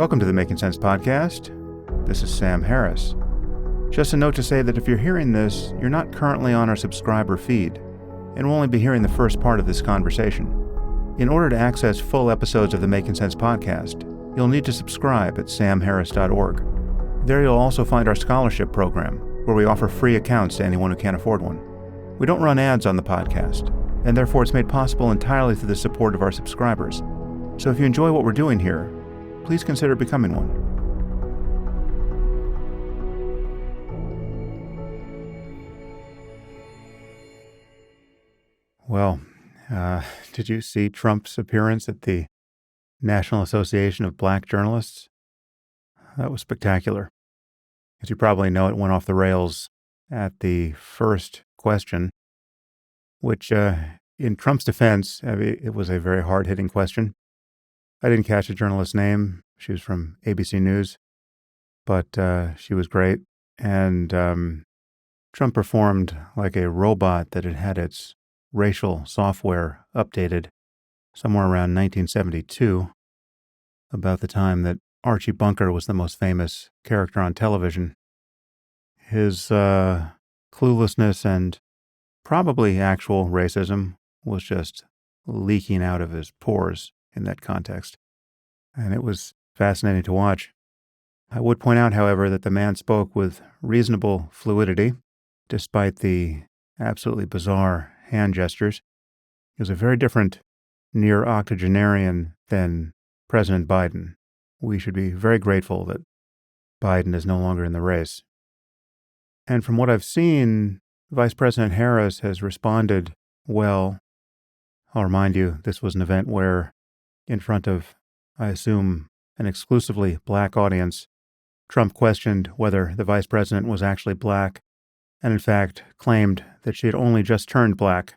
Welcome to the Making Sense podcast. This is Sam Harris. Just a note to say that if you're hearing this, you're not currently on our subscriber feed, and will only be hearing the first part of this conversation. In order to access full episodes of the Making Sense podcast, you'll need to subscribe at samharris.org. There you'll also find our scholarship program, where we offer free accounts to anyone who can't afford one. We don't run ads on the podcast, and therefore it's made possible entirely through the support of our subscribers. So if you enjoy what we're doing here, please consider becoming one. Well, did you see Trump's appearance at the National Association of Black Journalists? That was spectacular. As you probably know, it went off the rails at the first question, which, in Trump's defense, it was a very hard-hitting question. I didn't catch the journalist's name. She was from ABC News, but she was great. And Trump performed like a robot that had had its racial software updated somewhere around 1972, about the time that Archie Bunker was the most famous character on television. His cluelessness and probably actual racism was just leaking out of his pores in that context. And it was fascinating to watch. I would point out, however, that the man spoke with reasonable fluidity, despite the absolutely bizarre hand gestures. He was a very different near octogenarian than President Biden. We should be very grateful that Biden is no longer in the race. And from what I've seen, Vice President Harris has responded well. I'll remind you, this was an event where, in front of, I assume, an exclusively black audience, Trump questioned whether the vice president was actually black, and in fact claimed that she had only just turned black,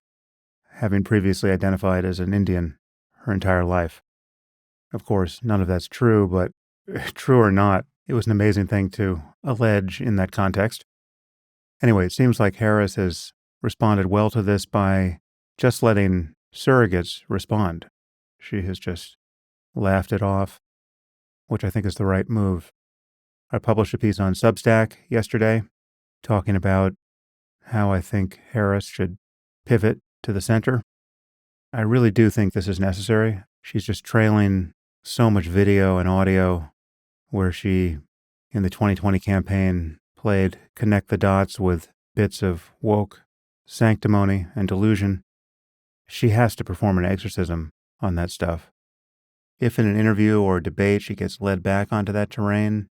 having previously identified as an Indian her entire life. Of course, none of that's true, but true or not, it was an amazing thing to allege in that context. Anyway, it seems like Harris has responded well to this by just letting surrogates respond. She has just laughed it off, which I think is the right move. I published a piece on Substack yesterday talking about how I think Harris should pivot to the center. I really do think this is necessary. She's just trailing so much video and audio where she, in the 2020 campaign, played connect the dots with bits of woke sanctimony and delusion. She has to perform an exorcism on that stuff. If in an interview or a debate she gets led back onto that terrain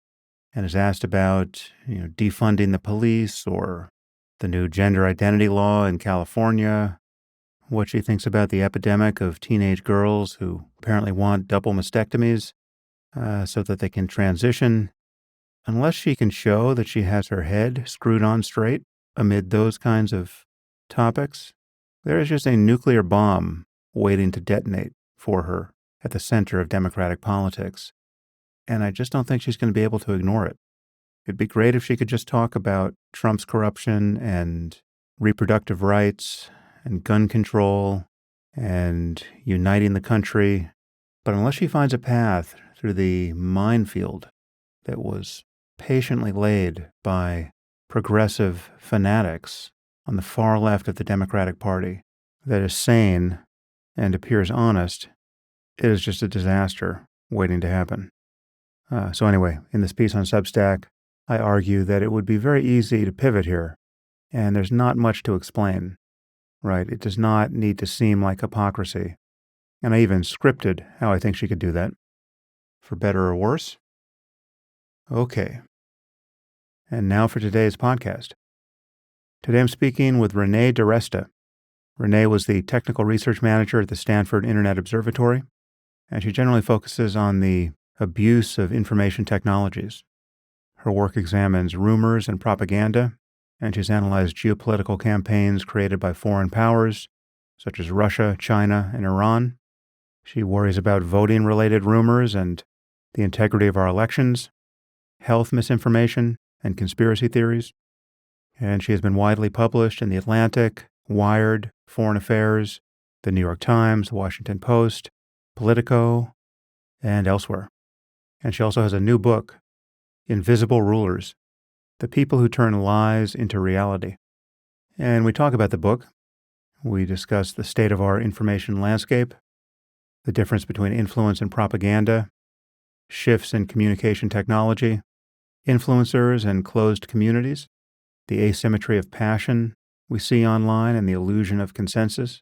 and is asked about, defunding the police or the new gender identity law in California, what she thinks about the epidemic of teenage girls who apparently want double mastectomies so that they can transition, unless she can show that she has her head screwed on straight amid those kinds of topics, there is just a nuclear bomb waiting to detonate for her at the center of Democratic politics. And I just don't think she's going to be able to ignore it. It'd be great if she could just talk about Trump's corruption and reproductive rights and gun control and uniting the country. But unless she finds a path through the minefield that was patiently laid by progressive fanatics on the far left of the Democratic Party that is sane and appears honest, it is just a disaster waiting to happen. So anyway, in this piece on Substack, I argue that it would be very easy to pivot here, and there's not much to explain, right? It does not need to seem like hypocrisy. And I even scripted how I think she could do that, for better or worse. Okay. And now for today's podcast. Today I'm speaking with Renee DiResta. Renee was the technical research manager at the Stanford Internet Observatory, and she generally focuses on the abuse of information technologies. Her work examines rumors and propaganda, and she's analyzed geopolitical campaigns created by foreign powers, such as Russia, China, and Iran. She worries about voting-related rumors and the integrity of our elections, health misinformation, and conspiracy theories. And she has been widely published in The Atlantic, Wired, Foreign Affairs, The New York Times, The Washington Post, Politico, and elsewhere. And she also has a new book, Invisible Rulers, The People Who Turn Lies into Reality. And we talk about the book. We discuss the state of our information landscape, the difference between influence and propaganda, shifts in communication technology, influencers and closed communities, the asymmetry of passion we see online and the illusion of consensus,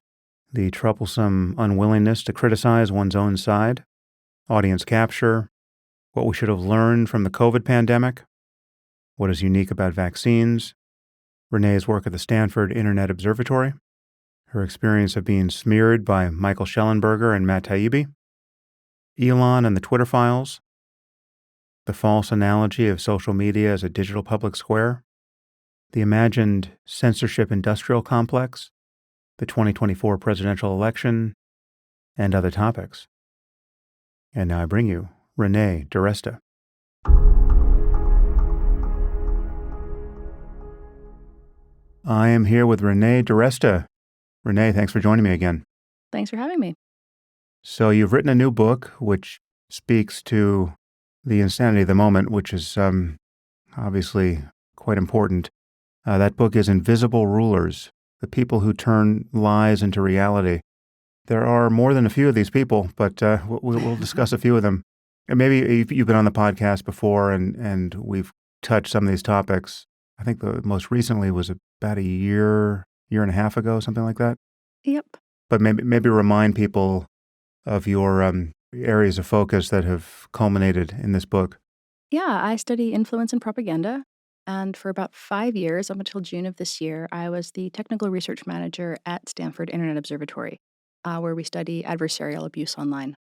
the troublesome unwillingness to criticize one's own side, audience capture, what we should have learned from the COVID pandemic, what is unique about vaccines, Renee's work at the Stanford Internet Observatory, her experience of being smeared by Michael Schellenberger and Matt Taibbi, Elon and the Twitter files, the false analogy of social media as a digital public square, the imagined censorship industrial complex, the 2024 presidential election, and other topics. And now I bring you Renee DiResta. I am here with Renee DiResta. Renee, thanks for joining me again. Thanks for having me. So you've written a new book which speaks to the insanity of the moment, which is obviously quite important. That book is Invisible Rulers, The People Who Turn Lies into Reality. There are more than a few of these people, but we'll discuss a few of them. And maybe you've been on the podcast before, and we've touched some of these topics. I think the most recently was about a year and a half ago, something like that. Yep. But maybe remind people of your areas of focus that have culminated in this book. Yeah, I study influence and propaganda. And for about 5 years, up until June of this year, I was the technical research manager at Stanford Internet Observatory, where we study adversarial abuse online.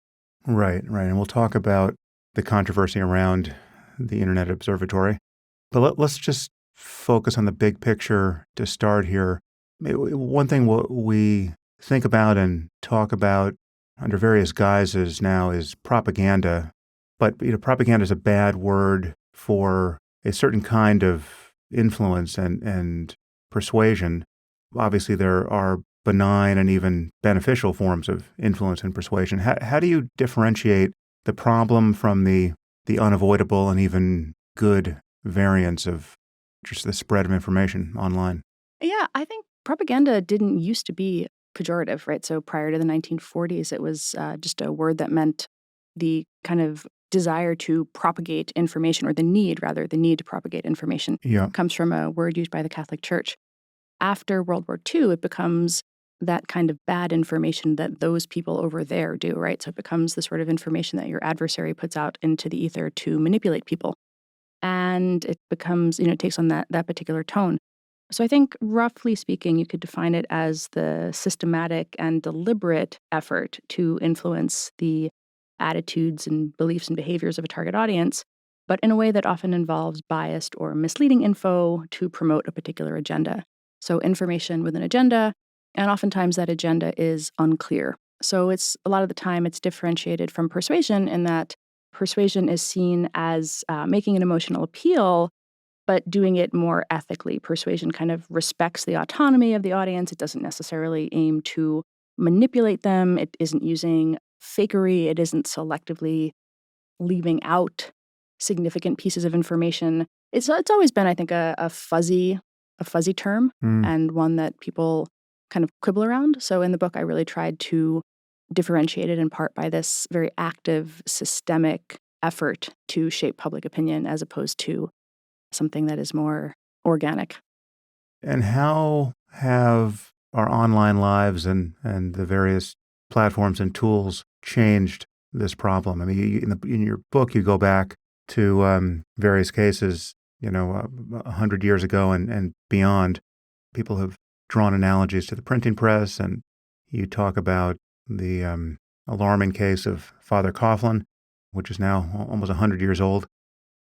Right. And we'll talk about the controversy around the Internet Observatory. But let's just focus on the big picture to start here. One thing we think about and talk about under various guises now is propaganda. But propaganda is a bad word for a certain kind of influence and persuasion. Obviously, there are benign and even beneficial forms of influence and persuasion. How do you differentiate the problem from the unavoidable and even good variants of just the spread of information online? Yeah, I think propaganda didn't used to be pejorative, right? So prior to the 1940s, it was just a word that meant the kind of desire to propagate information, or the need to propagate information. Yeah. Comes from a word used by the Catholic Church. After World War II, it becomes that kind of bad information that those people over there do, right? So it becomes the sort of information that your adversary puts out into the ether to manipulate people. And it becomes, it takes on that particular tone. So I think, roughly speaking, you could define it as the systematic and deliberate effort to influence the attitudes and beliefs and behaviors of a target audience, but in a way that often involves biased or misleading info to promote a particular agenda. So information with an agenda, and oftentimes that agenda is unclear. So it's a lot of the time it's differentiated from persuasion in that persuasion is seen as making an emotional appeal, but doing it more ethically. Persuasion kind of respects the autonomy of the audience. It doesn't necessarily aim to manipulate them. It isn't using fakery. It isn't selectively leaving out significant pieces of information. It's always been, I think, a fuzzy term, and one that people kind of quibble around. So in the book, I really tried to differentiate it in part by this very active, systemic effort to shape public opinion as opposed to something that is more organic. And how have our online lives and the various platforms and tools changed this problem? I mean, in your book, you go back to various cases, 100 years ago and beyond. People have drawn analogies to the printing press, and you talk about the alarming case of Father Coughlin, which is now almost 100 years old.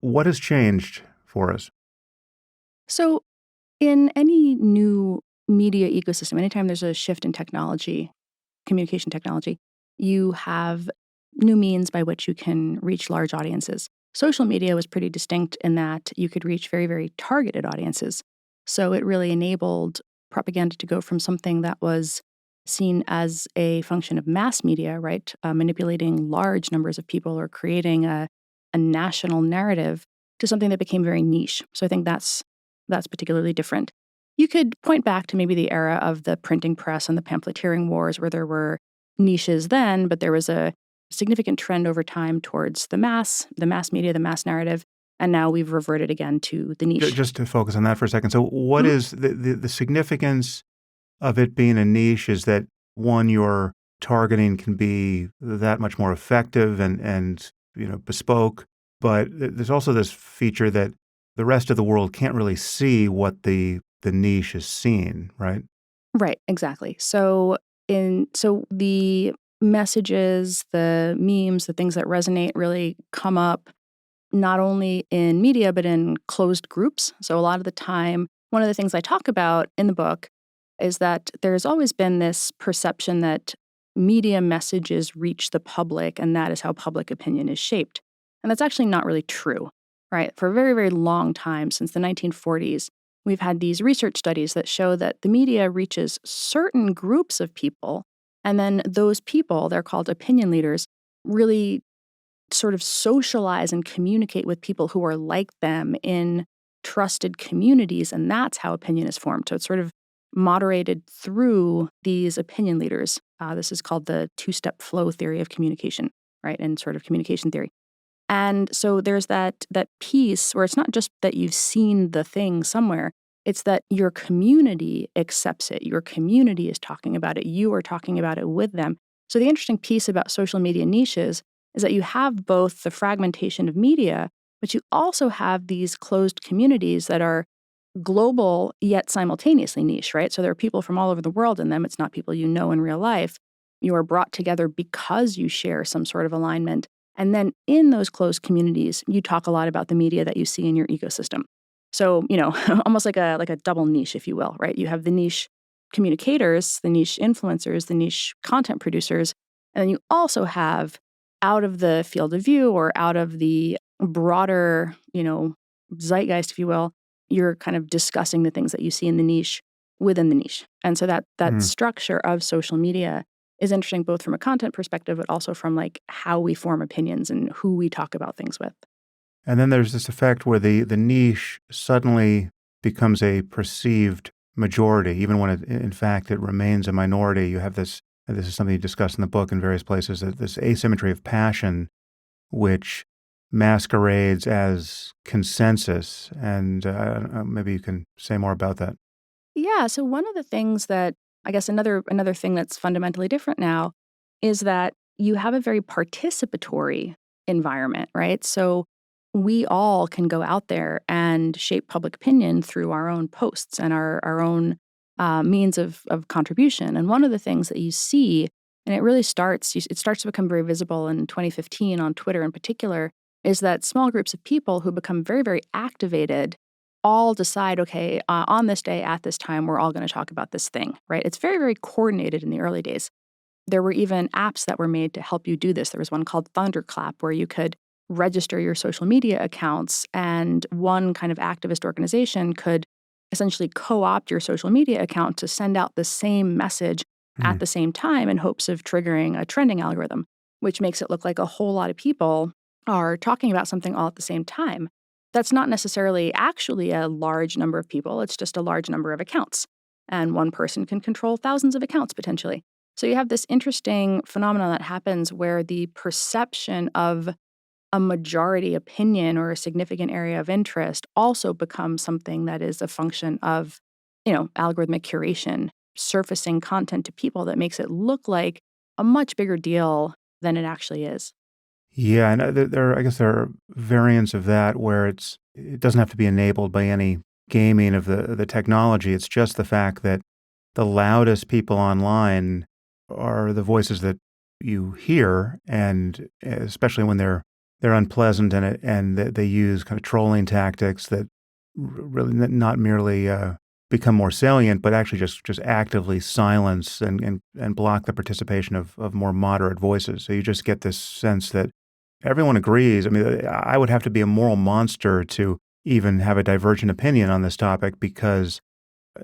What has changed for us? So in any new media ecosystem, anytime there's a shift in technology, communication technology, you have new means by which you can reach large audiences. Social media was pretty distinct in that you could reach very, very targeted audiences. So it really enabled propaganda to go from something that was seen as a function of mass media, right? Manipulating large numbers of people or creating a a national narrative to something that became very niche. So I think that's particularly different. You could point back to maybe the era of the printing press and the pamphleteering wars where there were niches then, but there was a significant trend over time towards the mass media, the mass narrative, and now we've reverted again to the niche. Just to focus on that for a second. So what Mhm. is the significance of it being a niche is that, one, your targeting can be that much more effective and bespoke, but there's also this feature that the rest of the world can't really see what the niche is seeing, right? Right, exactly. So the messages, the memes, the things that resonate really come up not only in media, but in closed groups. So a lot of the time, one of the things I talk about in the book is that there's always been this perception that media messages reach the public, and that is how public opinion is shaped. And that's actually not really true, right? For a very, very long time, since the 1940s, we've had these research studies that show that the media reaches certain groups of people, and then those people, they're called opinion leaders, really sort of socialize and communicate with people who are like them in trusted communities, and that's how opinion is formed. So it's sort of moderated through these opinion leaders. This is called the two-step flow theory of communication, right, and sort of communication theory. And so there's that piece where it's not just that you've seen the thing somewhere, it's that your community accepts it. Your community is talking about it. You are talking about it with them. So the interesting piece about social media niches is that you have both the fragmentation of media, but you also have these closed communities that are global yet simultaneously niche, right? So there are people from all over the world in them. It's not people you know in real life. You are brought together because you share some sort of alignment. And then in those closed communities, you talk a lot about the media that you see in your ecosystem. So, almost like a double niche, if you will, right? You have the niche communicators, the niche influencers, the niche content producers, and then you also have out of the field of view or out of the broader, zeitgeist, if you will, you're kind of discussing the things that you see in the niche within the niche. And so that Mm. structure of social media is interesting both from a content perspective, but also from like how we form opinions and who we talk about things with. And then there's this effect where the niche suddenly becomes a perceived majority, even when in fact it remains a minority. You have this, and this is something you discuss in the book in various places, that this asymmetry of passion, which masquerades as consensus. And maybe you can say more about that. Yeah. So one of the things that I guess another thing that's fundamentally different now is that you have a very participatory environment, right? So we all can go out there and shape public opinion through our own posts and our own means of contribution. And one of the things that you see, and it starts to become very visible in 2015 on Twitter in particular, is that small groups of people who become very, very activated all decide, okay, on this day at this time, we're all going to talk about this thing, right? It's very, very coordinated in the early days. There were even apps that were made to help you do this. There was one called Thunderclap where you could register your social media accounts, and one kind of activist organization could essentially co-opt your social media account to send out the same message at Mm. the same time in hopes of triggering a trending algorithm, which makes it look like a whole lot of people are talking about something all at the same time. That's not necessarily actually a large number of people, it's just a large number of accounts. And one person can control thousands of accounts potentially. So you have this interesting phenomenon that happens where the perception of a majority opinion or a significant area of interest also becomes something that is a function of, algorithmic curation, surfacing content to people that makes it look like a much bigger deal than it actually is. Yeah, and I guess there are variants of that where it doesn't have to be enabled by any gaming of the technology. It's just the fact that the loudest people online are the voices that you hear, and especially when they're unpleasant and they use kind of trolling tactics that really not merely become more salient, but actually just actively silence and block the participation of more moderate voices. So you just get this sense that everyone agrees. I mean, I would have to be a moral monster to even have a divergent opinion on this topic because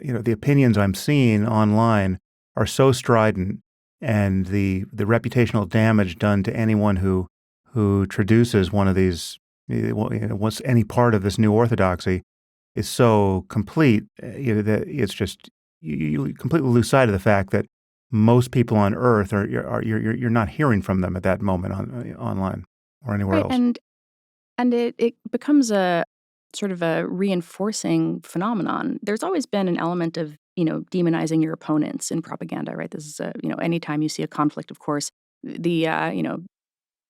the opinions I'm seeing online are so strident, and the reputational damage done to anyone who who traduces one of these, what's any part of this new orthodoxy is so complete, that it's just you completely lose sight of the fact that most people on Earth you're not hearing from them at that moment online or anywhere Right. else. And it becomes a sort of a reinforcing phenomenon. There's always been an element of, demonizing your opponents in propaganda, right? This is anytime you see a conflict, of course,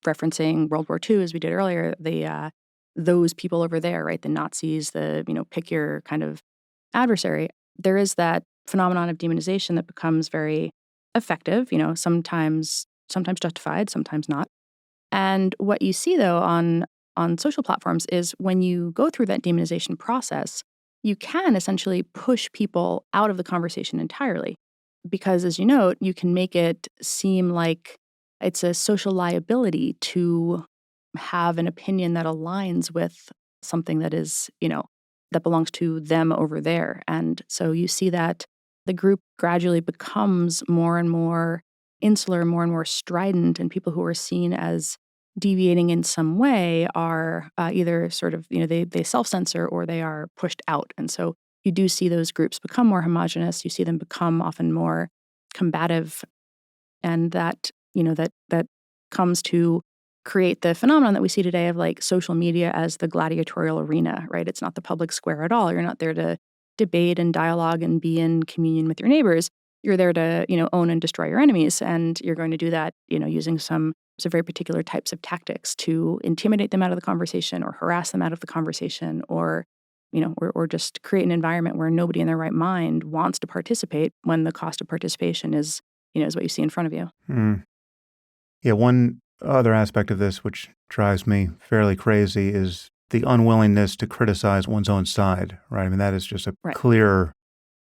referencing World War II, as we did earlier, those people over there, right? The Nazis, pick your kind of adversary. There is that phenomenon of demonization that becomes very effective, sometimes justified, sometimes not. And what you see, though, on social platforms is when you go through that demonization process, you can essentially push people out of the conversation entirely. Because, as you note, you can make it seem like it's a social liability to have an opinion that aligns with something that is, that belongs to them over there. And so you see that the group gradually becomes more and more insular, more and more strident, and people who are seen as deviating in some way are either sort of, they self-censor or they are pushed out. And so you do see those groups become more homogenous. You see them become often more combative. And that, that comes to create the phenomenon that we see today of like social media as the gladiatorial arena, right? It's not the public square at all. You're not there to debate and dialogue and be in communion with your neighbors. You're there to, own and destroy your enemies. And you're going to do that, using some very particular types of tactics to intimidate them out of the conversation or harass them out of the conversation or, or just create an environment where nobody in their right mind wants to participate when the cost of participation is what you see in front of you. Mm. Yeah, one other aspect of this which drives me fairly crazy is the unwillingness to criticize one's own side, right? I mean, that is just a Right. clear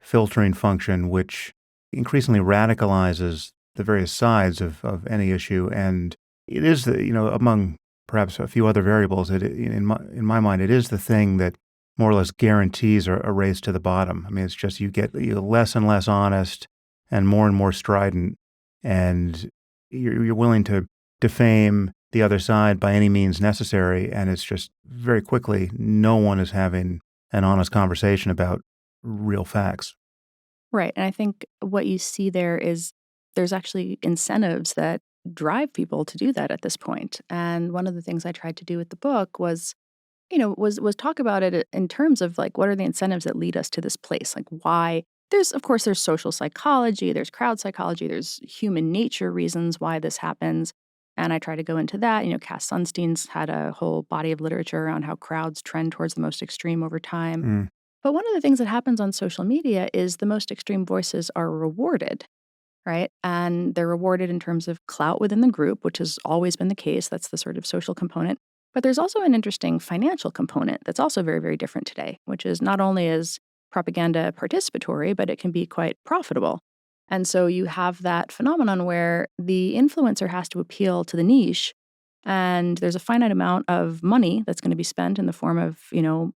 filtering function which increasingly radicalizes the various sides of any issue. And it is, among perhaps a few other variables, in my mind, it is the thing that more or less guarantees a race to the bottom. I mean, it's just you get less and less honest and more strident, and you're willing to defame the other side by any means necessary, and it's just very quickly no one is having an honest conversation about real facts. Right. And I think what you see there is there's actually incentives that drive people to do that at this point. And one of the things I tried to do with the book was, was talk about it in terms of like what are the incentives that lead us to this place? Like why there's social psychology, there's crowd psychology, there's human nature reasons why this happens. And I try to go into that. Cass Sunstein's had a whole body of literature around how crowds trend towards the most extreme over time. Mm. But one of the things that happens on social media is the most extreme voices are rewarded, right? And they're rewarded in terms of clout within the group, which has always been the case. That's the sort of social component. But there's also an interesting financial component that's also very, very different today, which is not only is propaganda participatory, but it can be quite profitable. And so you have that phenomenon where the influencer has to appeal to the niche, and there's a finite amount of money that's going to be spent in the form of,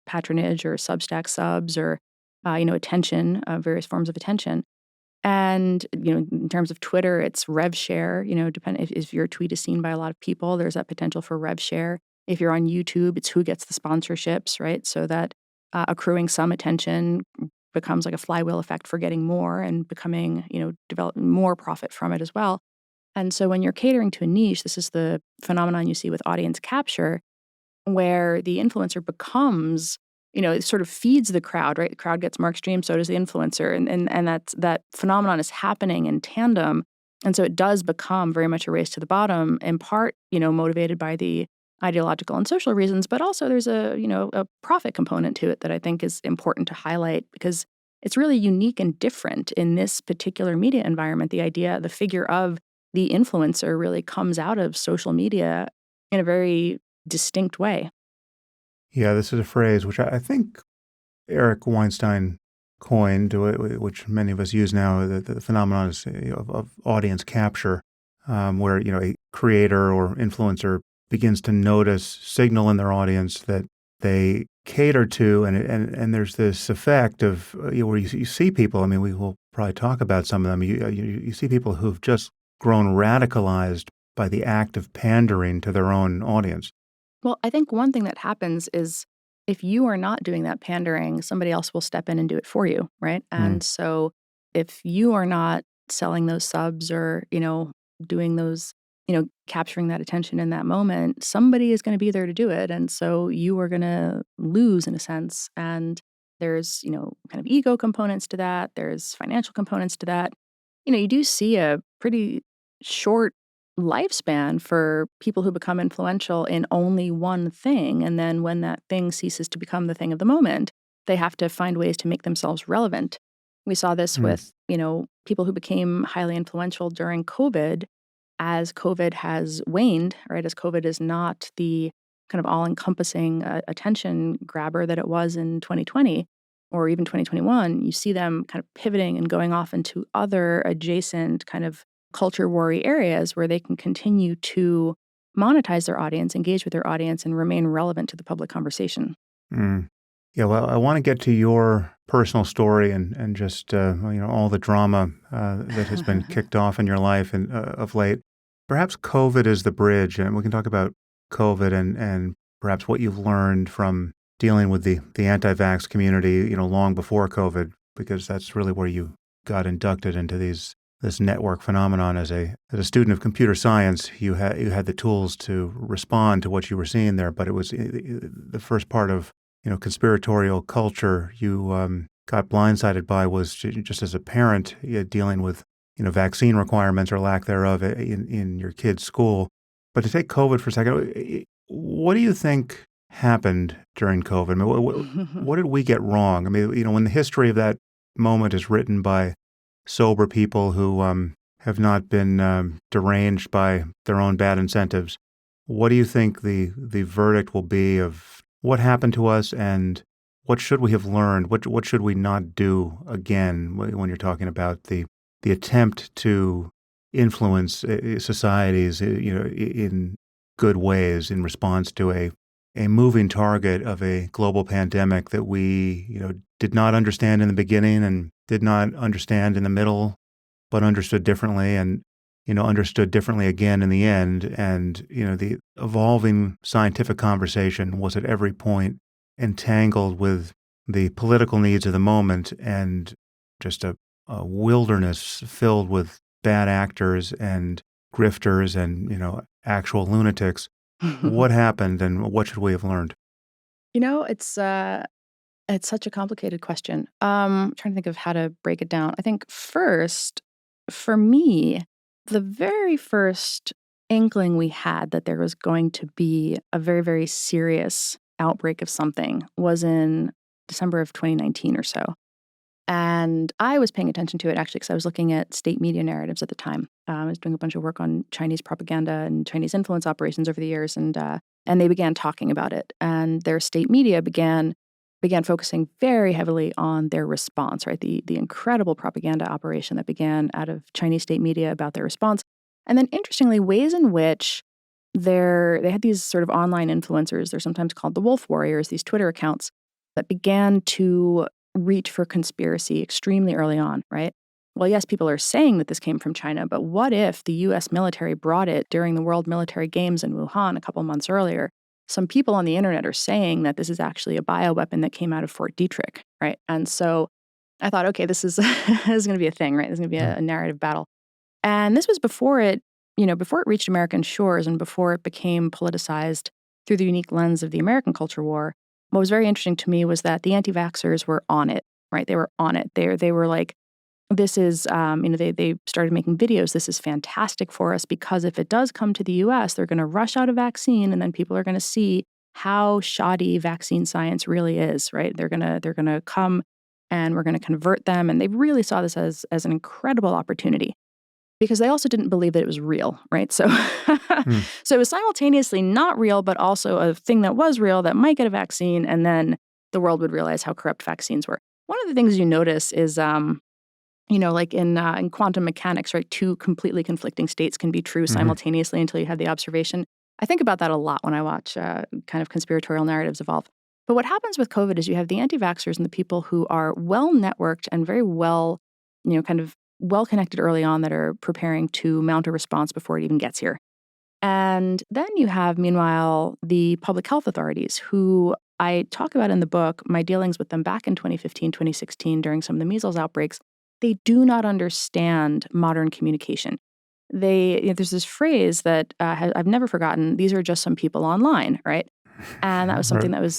patronage or Substack subs or, attention, various forms of attention. And, in terms of Twitter, it's rev share, depending if your tweet is seen by a lot of people, there's that potential for rev share. If you're on YouTube, it's who gets the sponsorships, right? So that accruing some attention becomes like a flywheel effect for getting more and becoming, developing more profit from it as well. And so when you're catering to a niche, this is the phenomenon you see with audience capture, where the influencer becomes, it sort of feeds the crowd, right? The crowd gets more extreme, so does the influencer. And that phenomenon is happening in tandem. And so it does become very much a race to the bottom, in part, motivated by the ideological and social reasons, but also there's a profit component to it that I think is important to highlight because it's really unique and different in this particular media environment. The figure of the influencer really comes out of social media in a very distinct way. Yeah, this is a phrase which I think Eric Weinstein coined, which many of us use now, the phenomenon is, of audience capture, where a creator or influencer begins to notice signal in their audience that they cater to, and there's this effect of where you see people. I mean, we will probably talk about some of them. You see people who've just grown radicalized by the act of pandering to their own audience. Well, I think one thing that happens is if you are not doing that pandering, somebody else will step in and do it for you, right? And so if you are not selling those subs or, doing those, capturing that attention in that moment, somebody is going to be there to do it. And so you are going to lose in a sense. And there's, kind of ego components to that. There's financial components to that. You do see a pretty short lifespan for people who become influential in only one thing. And then when that thing ceases to become the thing of the moment, they have to find ways to make themselves relevant. We saw this with, people who became highly influential during COVID as COVID has waned, right? As COVID is not the kind of all-encompassing attention grabber that it was in 2020 or even 2021, you see them kind of pivoting and going off into other adjacent kind of culture war-y areas where they can continue to monetize their audience, engage with their audience, and remain relevant to the public conversation. Yeah, well, I want to get to your personal story and just all the drama that has been kicked off in your life and of late. Perhaps COVID is the bridge, and we can talk about COVID and perhaps what you've learned from dealing with the anti-vax community, long before COVID, because that's really where you got inducted into this network phenomenon as a student of computer science. You had the tools to respond to what you were seeing there, but it was the first part of conspiratorial culture you got blindsided by was just as a parent dealing with vaccine requirements or lack thereof in your kid's school. But to take COVID for a second, what do you think happened during COVID? I mean, what did we get wrong? I mean, when the history of that moment is written by sober people who have not been deranged by their own bad incentives, what do you think the verdict will be of what happened to us and what should we have learned? What should we not do again when you're talking about the attempt to influence societies, in good ways in response to a moving target of a global pandemic that we, did not understand in the beginning and did not understand in the middle, but understood differently and, understood differently again in the end. And, the evolving scientific conversation was at every point entangled with the political needs of the moment and just a wilderness filled with bad actors and grifters and, actual lunatics. What happened and what should we have learned? It's such a complicated question. Trying to think of how to break it down. I think first, for me, the very first inkling we had that there was going to be a very, very serious outbreak of something was in December of 2019 or so. And I was paying attention to it actually because I was looking at state media narratives at the time. I was doing a bunch of work on Chinese propaganda and Chinese influence operations over the years, and they began talking about it. And their state media began focusing very heavily on their response, right? The incredible propaganda operation that began out of Chinese state media about their response. And then interestingly, ways in which they had these sort of online influencers, they're sometimes called the Wolf Warriors, these Twitter accounts that began to reach for conspiracy extremely early on, right? Well, yes, people are saying that this came from China, but what if the U.S. military brought it during the World Military Games in Wuhan a couple months earlier? Some people on the internet are saying that this is actually a bioweapon that came out of Fort Detrick, right? And so I thought, okay, this is this is going to be a thing, right? This is going to be a narrative battle. And this was before it reached American shores and before it became politicized through the unique lens of the American culture war. What was very interesting to me was that the anti-vaxxers were on it, right? They were on it. They were like, this is, they started making videos. This is fantastic for us because if it does come to the U.S., they're going to rush out a vaccine, and then people are going to see how shoddy vaccine science really is, right? They're gonna come, and we're going to convert them, and they really saw this as an incredible opportunity because they also didn't believe that it was real, right? So, so it was simultaneously not real, but also a thing that was real that might get a vaccine, and then the world would realize how corrupt vaccines were. One of the things you notice is, like in quantum mechanics, right? Two completely conflicting states can be true simultaneously until you have the observation. I think about that a lot when I watch kind of conspiratorial narratives evolve. But what happens with COVID is you have the anti-vaxxers and the people who are well-networked and very well, kind of well-connected early on that are preparing to mount a response before it even gets here. And then you have, meanwhile, the public health authorities who I talk about in the book, my dealings with them back in 2015, 2016 during some of the measles outbreaks. They do not understand modern communication. There's this phrase that I've never forgotten. These are just some people online, right? And that was something Right. that was,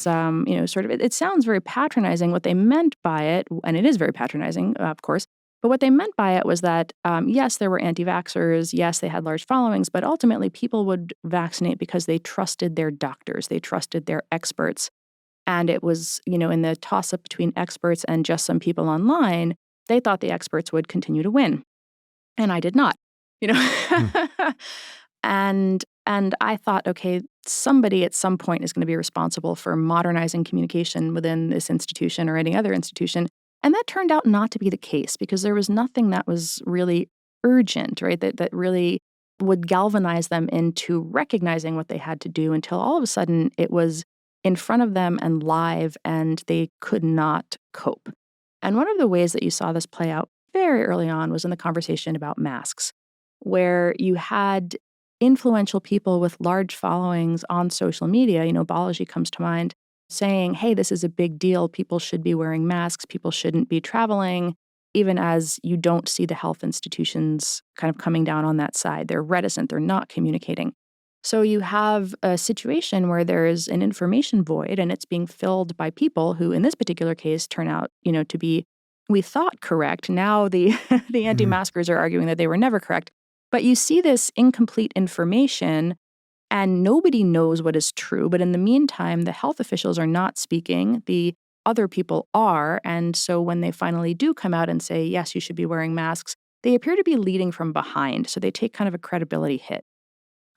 sort of, it sounds very patronizing. What they meant by it, and it is very patronizing, of course, but what they meant by it was that, yes, there were anti-vaxxers. Yes, they had large followings, but ultimately people would vaccinate because they trusted their doctors. They trusted their experts. And it was, in the toss-up between experts and just some people online, they thought the experts would continue to win. And I did not, you know. Hmm. And I thought, okay, somebody at some point is going to be responsible for modernizing communication within this institution or any other institution. And that turned out not to be the case because there was nothing that was really urgent, right? That really would galvanize them into recognizing what they had to do until all of a sudden it was in front of them and live and they could not cope. And one of the ways that you saw this play out very early on was in the conversation about masks, where you had influential people with large followings on social media, Balaji comes to mind, saying, hey, this is a big deal. People should be wearing masks. People shouldn't be traveling, even as you don't see the health institutions kind of coming down on that side. They're reticent. They're not communicating. So you have a situation where there is an information void and it's being filled by people who, in this particular case, turn out, to be, we thought correct. Now the the Mhm. anti-maskers are arguing that they were never correct. But you see this incomplete information and nobody knows what is true. But in the meantime, the health officials are not speaking. The other people are. And so when they finally do come out and say, yes, you should be wearing masks, they appear to be leading from behind. So they take kind of a credibility hit.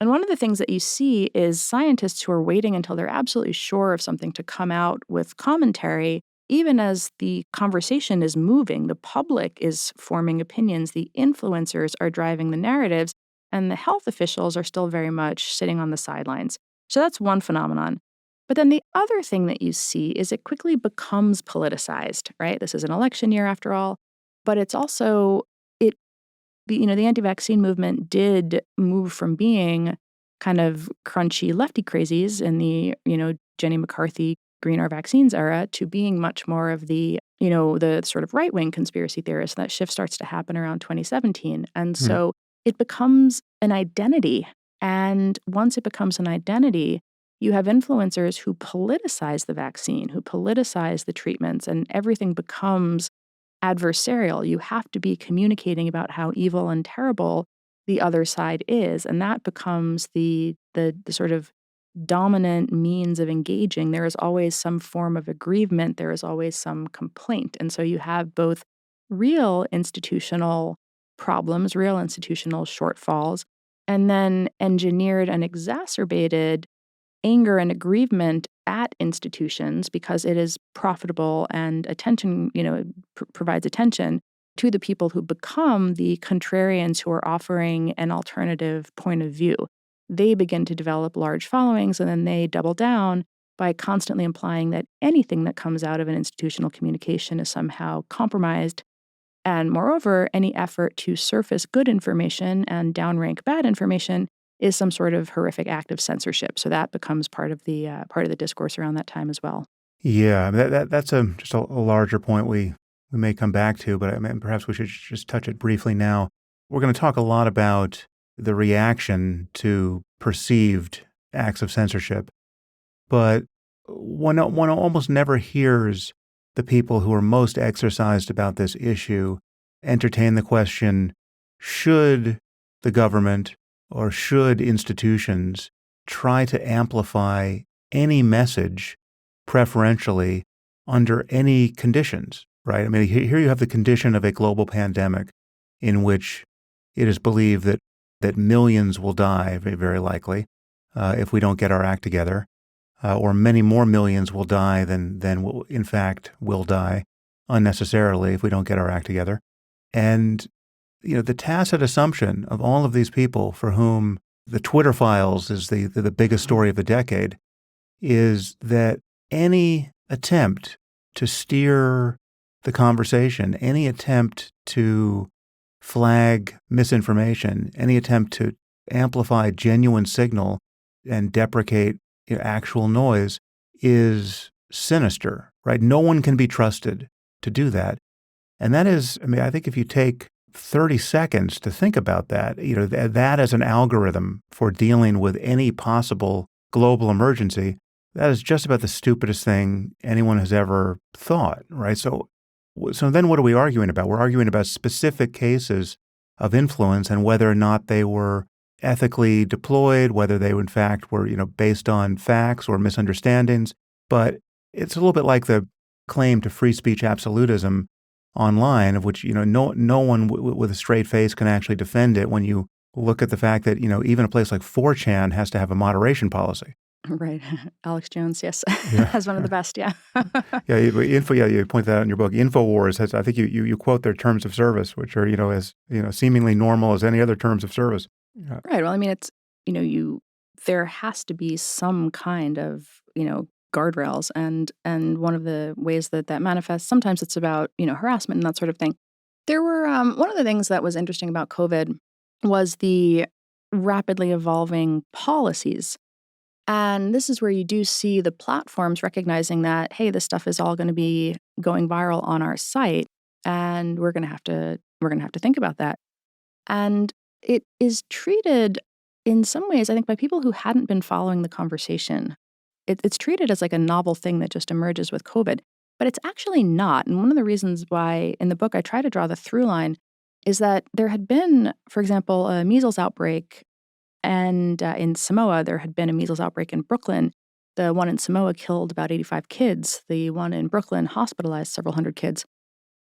And one of the things that you see is scientists who are waiting until they're absolutely sure of something to come out with commentary, even as the conversation is moving, the public is forming opinions, the influencers are driving the narratives, and the health officials are still very much sitting on the sidelines. So that's one phenomenon. But then the other thing that you see is it quickly becomes politicized, right? This is an election year after all, but it's also, it the anti-vaccine movement did move from being kind of crunchy lefty crazies in the, Jenny McCarthy green our vaccines era to being much more of the, the sort of right-wing conspiracy theorists. That shift starts to happen around 2017. And Hmm. so it becomes an identity. And once it becomes an identity, you have influencers who politicize the vaccine, who politicize the treatments, and everything becomes adversarial. You have to be communicating about how evil and terrible the other side is, and that becomes the sort of dominant means of engaging. There is always some form of aggrievement, there is always some complaint. And so you have both real institutional problems, real institutional shortfalls, and then engineered and exacerbated anger and aggrievement at institutions because it is profitable and attention, provides attention to the people who become the contrarians who are offering an alternative point of view. They begin to develop large followings and then they double down by constantly implying that anything that comes out of an institutional communication is somehow compromised. And moreover, any effort to surface good information and downrank bad information is some sort of horrific act of censorship. So that becomes part of the discourse around that time as well. Yeah, that's just a larger point we may come back to, but I mean, perhaps we should just touch it briefly now. We're going to talk a lot about the reaction to perceived acts of censorship, but one almost never hears the people who are most exercised about this issue entertain the question, should the government or should institutions try to amplify any message preferentially under any conditions, right? I mean, here you have the condition of a global pandemic in which it is believed that millions will die, very, very likely, if we don't get our act together, or many more millions will die than in fact will die unnecessarily if we don't get our act together. And the tacit assumption of all of these people for whom the Twitter files is the biggest story of the decade is that any attempt to steer the conversation, any attempt to flag misinformation, any attempt to amplify genuine signal and deprecate actual noise is sinister, right? No one can be trusted to do that. And that is, I think if you take 30 seconds to think about that, that as an algorithm for dealing with any possible global emergency, that is just about the stupidest thing anyone has ever thought, right? So then what are we arguing about? We're arguing about specific cases of influence and whether or not they were ethically deployed, whether they in fact were, based on facts or misunderstandings. But it's a little bit like the claim to free speech absolutism online, of which, no one with a straight face can actually defend it when you look at the fact that, even a place like 4chan has to have a moderation policy. Right. Alex Jones, yes, Yeah. has one of the best, yeah. You point that out in your book. InfoWars has, I think you quote their terms of service, which are, as, seemingly normal as any other terms of service. Yeah. Right. Well, it's, there has to be some kind of, guardrails. And one of the ways that manifests, sometimes it's about, harassment and that sort of thing. There were, one of the things that was interesting about COVID was the rapidly evolving policies. And this is where you do see the platforms recognizing that, hey, this stuff is all going to be going viral on our site, and we're going to have to think about that. And it is treated in some ways, I think, by people who hadn't been following the conversation. It's treated as like a novel thing that just emerges with COVID, but it's actually not. And one of the reasons why in the book I try to draw the through line is that there had been, for example, a measles outbreak. And in Samoa, there had been a measles outbreak in Brooklyn. The one in Samoa killed about 85 kids. The one in Brooklyn hospitalized several hundred kids.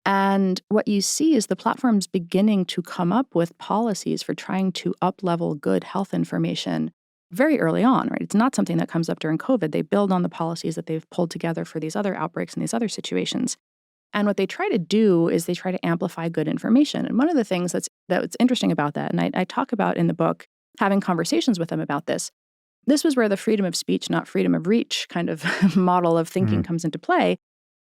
And what you see is the platforms beginning to come up with policies for trying to up-level good health information very early on, right? It's not something that comes up during COVID. They build on the policies that they've pulled together for these other outbreaks and these other situations. And what they try to do is they try to amplify good information. And one of the things that's interesting about that, and I talk about in the book, having conversations with them about this. This was where the freedom of speech, not freedom of reach kind of model of thinking comes into play,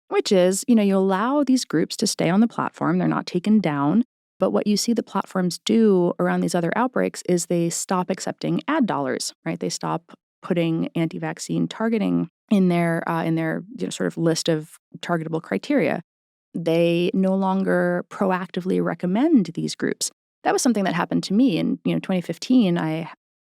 which is, you allow these groups to stay on the platform. They're not taken down. But what you see the platforms do around these other outbreaks is they stop accepting ad dollars, right? They stop putting anti-vaccine targeting in their sort of list of targetable criteria. They no longer proactively recommend these groups. That was something that happened to me in 2015.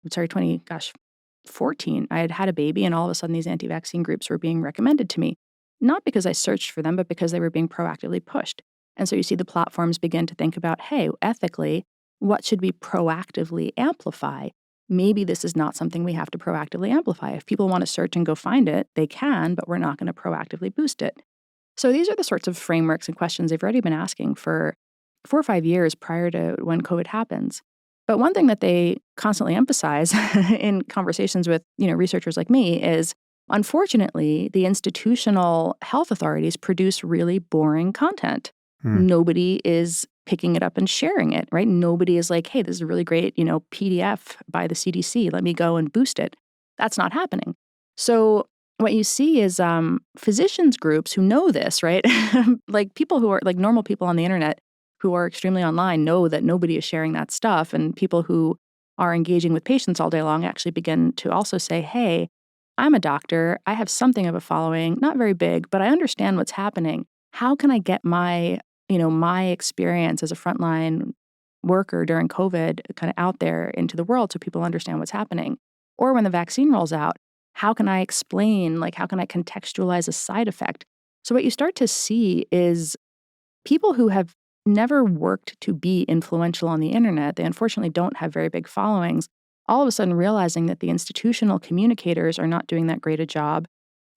2014. I had a baby, and all of a sudden these anti-vaccine groups were being recommended to me, not because I searched for them, but because they were being proactively pushed. And so you see the platforms begin to think about, hey, ethically, what should we proactively amplify? Maybe this is not something we have to proactively amplify. If people want to search and go find it, they can, but we're not going to proactively boost it. So these are the sorts of frameworks and questions they've already been asking for 4 or 5 years prior to when COVID happens. But one thing that they constantly emphasize in conversations with, researchers like me is, unfortunately, the institutional health authorities produce really boring content. Nobody is picking it up and sharing it, right? Nobody is like, hey, this is a really great, PDF by the CDC. Let me go and boost it. That's not happening. So what you see is physicians groups who know this, right? Like people who are like normal people on the internet who are extremely online know that nobody is sharing that stuff. And people who are engaging with patients all day long actually begin to also say, hey, I'm a doctor. I have something of a following, not very big, but I understand what's happening. How can I get my experience as a frontline worker during COVID kind of out there into the world so people understand what's happening? Or when the vaccine rolls out, how can I explain, how can I contextualize a side effect? So what you start to see is people who have never worked to be influential on the internet, they unfortunately don't have very big followings, all of a sudden realizing that the institutional communicators are not doing that great a job.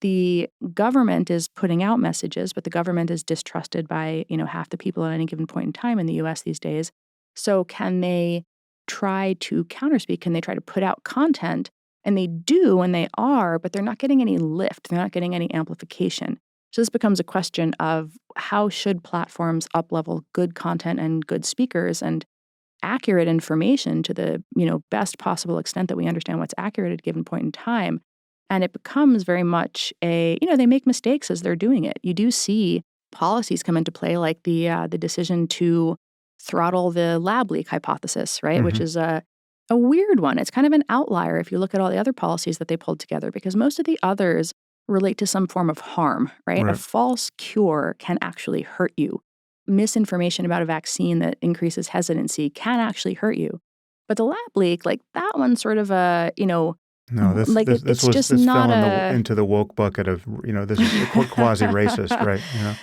The government is putting out messages, but the government is distrusted by, half the people at any given point in time in the US these days. So can they try to counterspeak? Can they try to put out content? And they do, and they are, but they're not getting any lift. They're not getting any amplification. So this becomes a question of how should platforms up-level good content and good speakers and accurate information to the, best possible extent that we understand what's accurate at a given point in time. And it becomes very much they make mistakes as they're doing it. You do see policies come into play, like the decision to throttle the lab leak hypothesis, right? Which is a weird one. It's kind of an outlier if you look at all the other policies that they pulled together, because most of the others relate to some form of harm, right? A Right. false cure can actually hurt you. Misinformation about a vaccine that increases hesitancy can actually hurt you. But the lab leak, like that one's sort of a, No, this like this this it's was just this fell not in a. into the woke bucket of, this is quasi racist, right?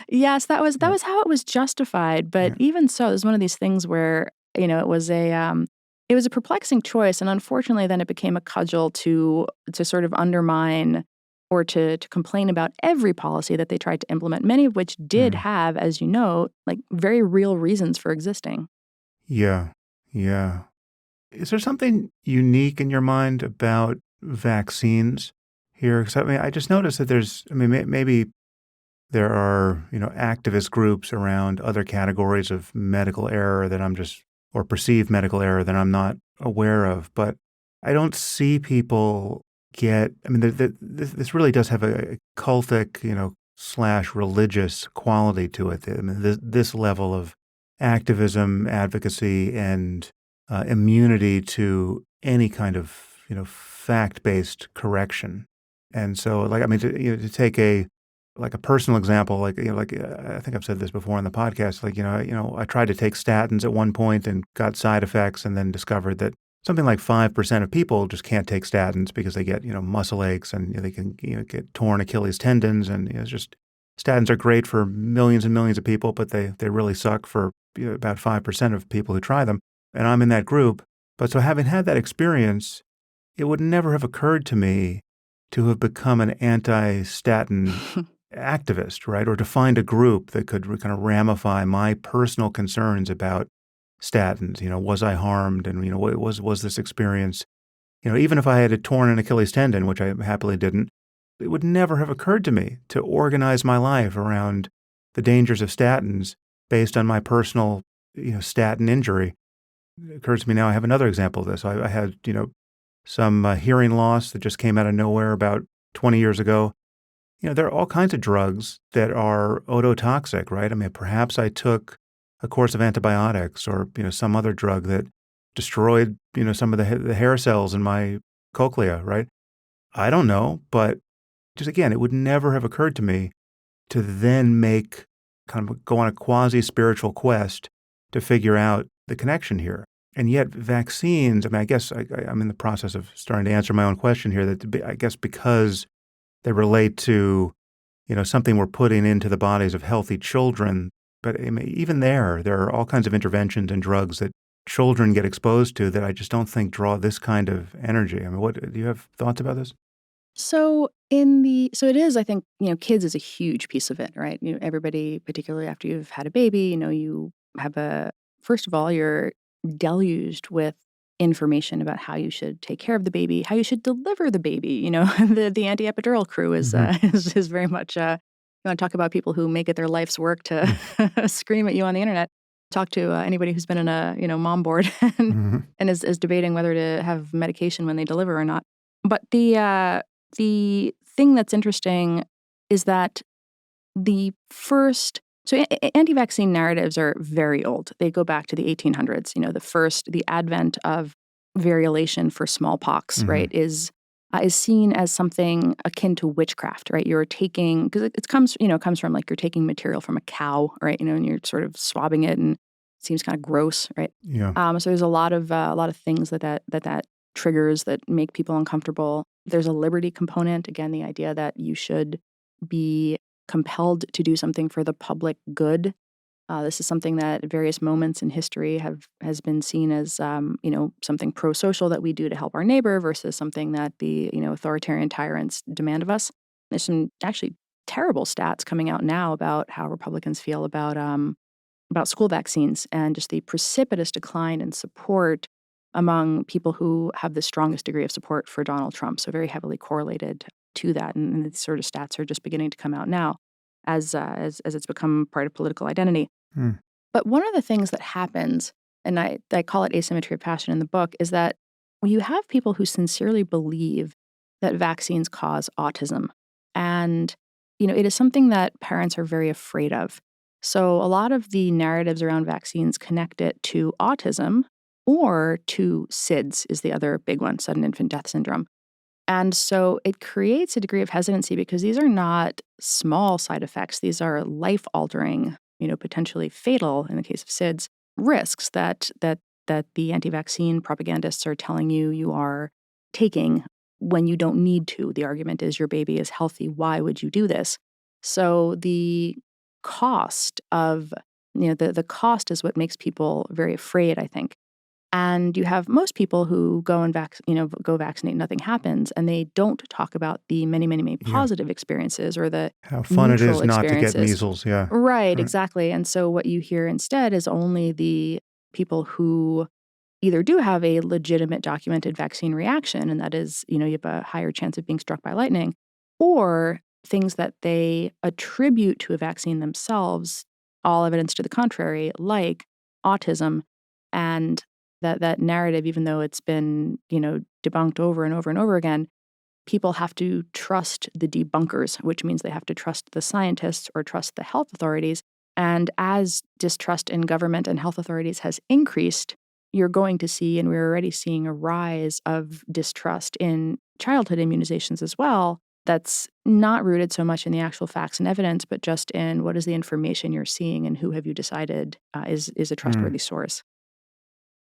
Yes, that Yeah, was how it was justified. But yeah, even so, it was one of these things where it was a perplexing choice, and unfortunately, then it became a cudgel to sort of undermine or to complain about every policy that they tried to implement. Many of which did mm, have, as you know, like very real reasons for existing. yeah, yeah. Is there something unique in your mind about vaccines here? 'Cause I mean, I just noticed that there's, I mean, maybe there are, activist groups around other categories of medical error that I'm just, or perceived medical error that I'm not aware of, but I don't see people get, I mean, this really does have a cultic, slash religious quality to it. I mean, this level of activism, advocacy, and immunity to any kind of, fact-based correction. And so, like, I mean, to take like a personal example, like, I think I've said this before on the podcast, like, I tried to take statins at one point and got side effects and then discovered that something like 5% of people just can't take statins because they get, muscle aches and they can, get torn Achilles tendons. And it's just, statins are great for millions and millions of people, but they really suck for about 5% of people who try them. And I'm in that group. But so having had that experience, it would never have occurred to me to have become an anti-statin activist, right? Or to find a group that could kind of ramify my personal concerns about statins. Was I harmed? And, was this experience, even if I had a torn an Achilles tendon, which I happily didn't, it would never have occurred to me to organize my life around the dangers of statins based on my personal, statin injury. It occurs to me now I have another example of this. I had, some hearing loss that just came out of nowhere about 20 years ago. There are all kinds of drugs that are ototoxic, right? I mean, perhaps I took a course of antibiotics or, some other drug that destroyed, some of the hair cells in my cochlea, right? I don't know, but just again, it would never have occurred to me to then go on a quasi-spiritual quest to figure out the connection here. And yet vaccines, I mean, I guess I'm in the process of starting to answer my own question here that I guess because they relate to, something we're putting into the bodies of healthy children. But I mean, even there are all kinds of interventions and drugs that children get exposed to that I just don't think draw this kind of energy. I mean, what do you have thoughts about this? So it is, I think, kids is a huge piece of it, right? Everybody, particularly after you've had a baby, you have first of all, you're deluged with information about how you should take care of the baby, how you should deliver the baby. The anti-epidural crew is, Hmm. is very much, you want to talk about people who make it their life's work to scream at you on the internet. Talk to anybody who's been in a, mom board and, Hmm. and is debating whether to have medication when they deliver or not. But the thing that's interesting is that anti-vaccine narratives are very old. They go back to the 1800s. The advent of variolation for smallpox, Hmm. right, is seen as something akin to witchcraft, right? You're taking, because it comes from like you're taking material from a cow, right? And you're sort of swabbing it, and it seems kind of gross, right? Yeah. So there's a lot of things that triggers that make people uncomfortable. There's a liberty component. Again, the idea that you should be compelled to do something for the public good. This is something that at various moments in history has been seen as something pro-social that we do to help our neighbor versus something that the authoritarian tyrants demand of us. There's some actually terrible stats coming out now about how Republicans feel about school vaccines and just the precipitous decline in support among people who have the strongest degree of support for Donald Trump. So very heavily correlated to that, and these sort of stats are just beginning to come out now as it's become part of political identity. Mm. But one of the things that happens, and I call it asymmetry of passion in the book, is that when you have people who sincerely believe that vaccines cause autism, and it is something that parents are very afraid of. So a lot of the narratives around vaccines connect it to autism, or to SIDS is the other big one, sudden infant death syndrome. And so it creates a degree of hesitancy because these are not small side effects. These are life-altering, potentially fatal, in the case of SIDS, risks that the anti-vaccine propagandists are telling you are taking when you don't need to. The argument is your baby is healthy. Why would you do this? So the cost of, the cost is what makes people very afraid, I think. And you have most people who go and go vaccinate, nothing happens, and they don't talk about the many, many, many Yeah. positive experiences or the How fun it neutral is not to get experiences. measles. Yeah. Right, exactly. And so what you hear instead is only the people who either do have a legitimate documented vaccine reaction, and that is, you have a higher chance of being struck by lightning, or things that they attribute to a vaccine themselves, all evidence to the contrary, like autism. And that narrative, even though it's been, debunked over and over and over again, people have to trust the debunkers, which means they have to trust the scientists or trust the health authorities. And as distrust in government and health authorities has increased, you're going to see, and we're already seeing, a rise of distrust in childhood immunizations as well. That's not rooted so much in the actual facts and evidence, but just in what is the information you're seeing and who have you decided is a trustworthy source.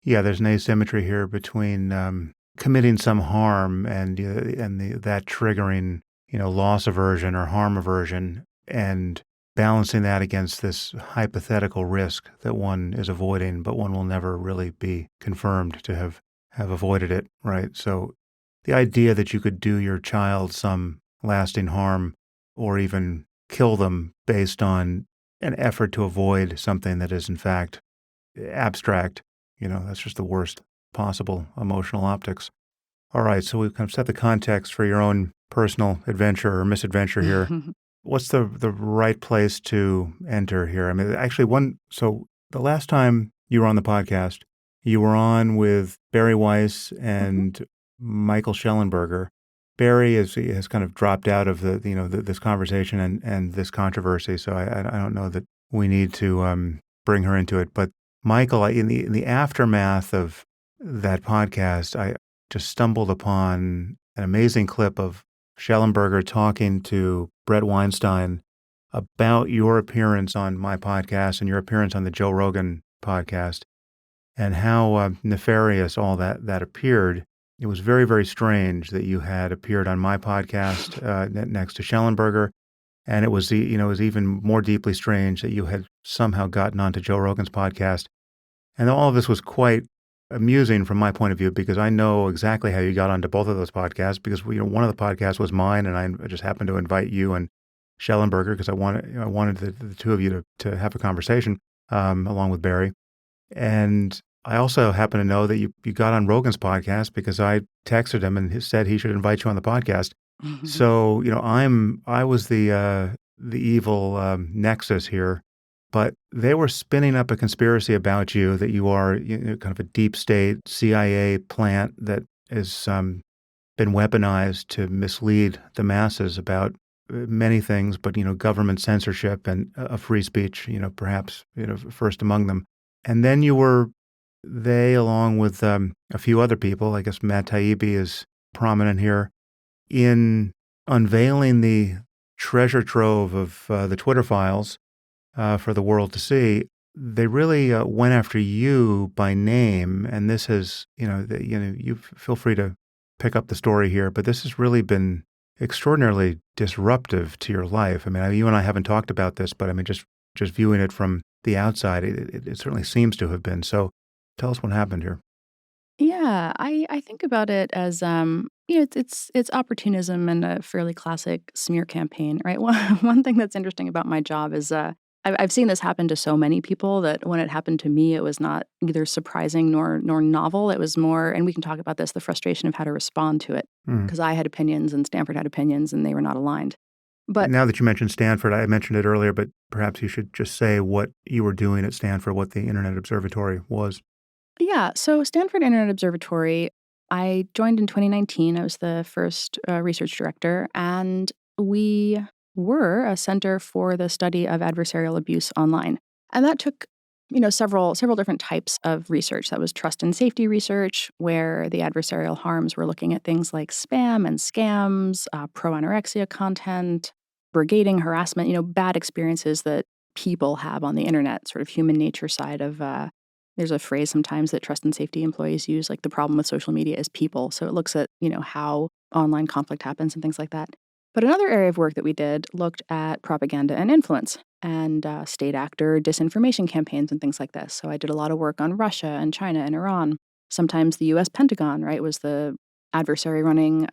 Yeah, there's an asymmetry here between committing some harm and that triggering loss aversion or harm aversion, and balancing that against this hypothetical risk that one is avoiding, but one will never really be confirmed to have avoided it, right? So the idea that you could do your child some lasting harm or even kill them based on an effort to avoid something that is in fact abstract, that's just the worst possible emotional optics. All right, so we've kind of set the context for your own personal adventure or misadventure here. What's the right place to enter here? I mean, actually, so the last time you were on the podcast, you were on with Barry Weiss and Michael Schellenberger. Barry has kind of dropped out of this conversation and this controversy, so I don't know that we need to bring her into it. But Michael, in the aftermath of that podcast, I just stumbled upon an amazing clip of Schellenberger talking to Brett Weinstein about your appearance on my podcast and your appearance on the Joe Rogan podcast, and how nefarious all that appeared. It was very, very strange that you had appeared on my podcast next to Schellenberger, and it was it was even more deeply strange that you had somehow gotten onto Joe Rogan's podcast. And all of this was quite amusing from my point of view, because I know exactly how you got onto both of those podcasts, because one of the podcasts was mine, and I just happened to invite you and Schellenberger because I wanted the two of you to have a conversation along with Barry. And I also happen to know that you got on Rogan's podcast because I texted him and he said he should invite you on the podcast. So I was the evil nexus here. But they were spinning up a conspiracy about you, that you are kind of a deep state CIA plant that has been weaponized to mislead the masses about many things, but government censorship and free speech, perhaps first among them. And then they, along with a few other people, I guess Matt Taibbi is prominent here, in unveiling the treasure trove of the Twitter files for the world to see. They really went after you by name, and this has, you feel free to pick up the story here, but this has really been extraordinarily disruptive to your life. I mean, you and I haven't talked about this, but I mean, just viewing it from the outside, it certainly seems to have been. So tell us what happened here. Yeah, I think about it as it's opportunism and a fairly classic smear campaign, right? One thing that's interesting about my job is I've seen this happen to so many people that when it happened to me, it was not either surprising nor novel. It was more, and we can talk about this, the frustration of how to respond to it, because I had opinions and Stanford had opinions and they were not aligned. But Now that you mentioned Stanford, I mentioned it earlier, but perhaps you should just say what you were doing at Stanford, what the Internet Observatory was. yeah, so Stanford Internet Observatory, I joined in 2019. I was the first research director, and we were a center for the study of adversarial abuse online. And that took several different types of research. That was trust and safety research, where the adversarial harms were looking at things like spam and scams, pro-anorexia content, brigading, harassment, bad experiences that people have on the internet, sort of human nature side of there's a phrase sometimes that trust and safety employees use, like the problem with social media is people. So it looks at, how online conflict happens and things like that. But another area of work that we did looked at propaganda and influence and state actor disinformation campaigns and things like this. So I did a lot of work on Russia and China and Iran. Sometimes the U.S. Pentagon, right, was the adversary running